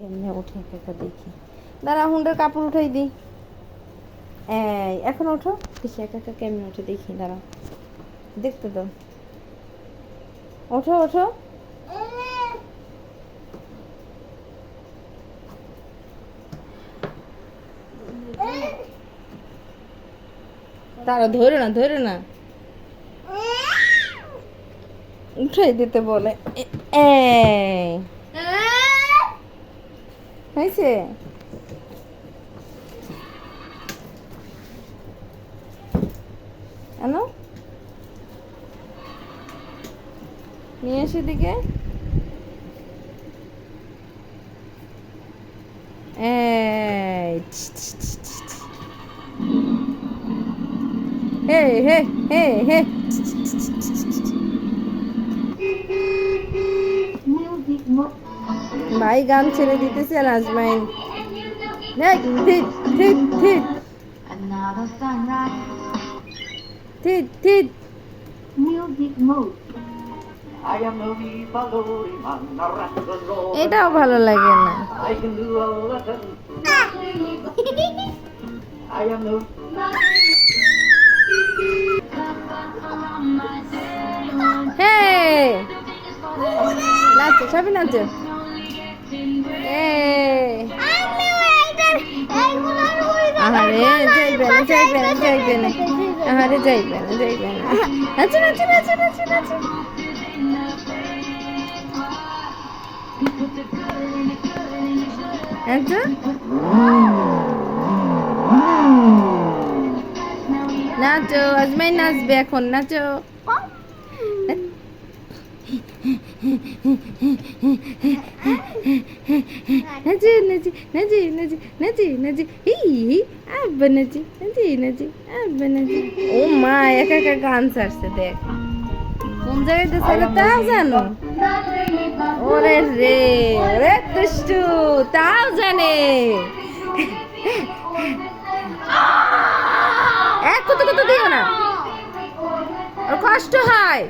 এমনি উঠে একা দেখি। দাঁড়া, হুন্ডার কাপড় উঠাই দিই। এই এখন ওঠো, দেখি একা একা কেমনি উঠে দেখি। দাঁড়া, দেখতে দাও। ওঠো ওঠো। তারা ধরো না, ধরো না, উঠাই দিতে বলে। এই হয়েছে। আনো, নিয়ে এসে দিকে। এই হে হে হে হে। ভাই গান ছেড়ে দিতেছে আর আজমাইন থিত থিত থিত থিত থিত। এটাও ভালো লাগে না। হে নাচো, সবই নাচো। আহারে যাইবে না, যাইবে না, যাইবে না। আহারে যাইবে না, যাইবে না। নাচো নাচো নাচো নাচো নাচো। নাচো নাচো, আজমাইন নাচবে এখন, নাচো। নাচি নাচি নাচি নাচি নাচি নাচি হি আব্বা নাচি নাচি নাচি আব্বা নাচি। ও মা, একা একা গান ছাড়ছে, দেখ কোন জায়গাতে ছেড়ে তাও জানো। ওরে রে, ওরে দুষ্টু, তাও জানে। এক কত কত দিও না, ওর কষ্ট হয়।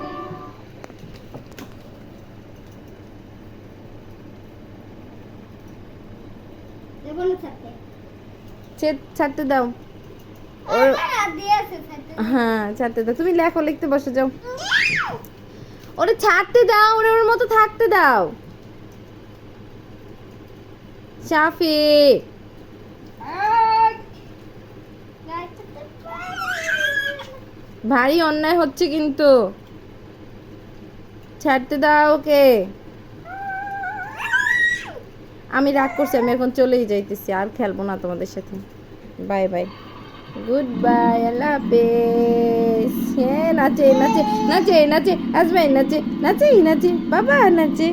ছাড়তে দাও ওর। হ্যাঁ ছাড়তে দাও, তুমি লেখো, লিখতে বসে যাও। ওরে ছাড়তে দাও, ওরে ওর মতো থাকতে দাও। শাফি ভারী অন্যায় হচ্ছে কিন্তু, ছাড়তে দাও ওকে। আমি রাগ করছি, আমি এখন চলেই যাইতেছি, আর খেলবো না তোমাদের সাথে। বাই বাই, গুড বাই, আল্লাহ হাফেজ। হ্যাঁ নাচে নাচে নাচে নাচে, আজমাইন নাচে নাচে নাচে, বাবা নাচে।